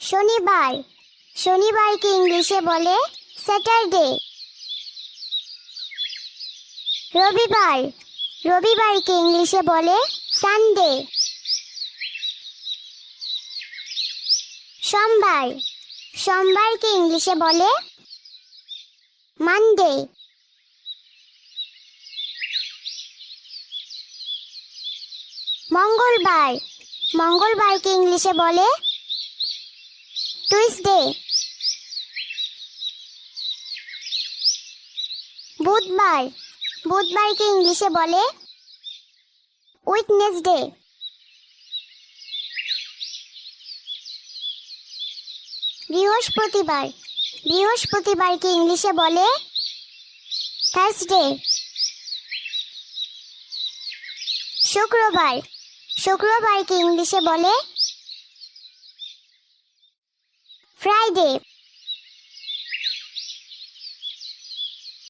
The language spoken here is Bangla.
শনিবার শনিবারকে ইংলিশে বলে স্যাটারডে। রবিবার রবিবারকে ইংলিশে বলে সানডে। সোমবার সোমবারকে ইংলিশে বলে মানডে। মঙ্গলবার মঙ্গলবারকে ইংলিশে বলে টুইসডে। বুধবার বুধবারকে ইংলিশে বলে উইডনেসডে। বৃহস্পতিবার বৃহস্পতিবারকে ইংলিশে বলে থার্সডে। শুক্রবার শুক্রবারকে ইংলিশে বলে ফ্রাইডে।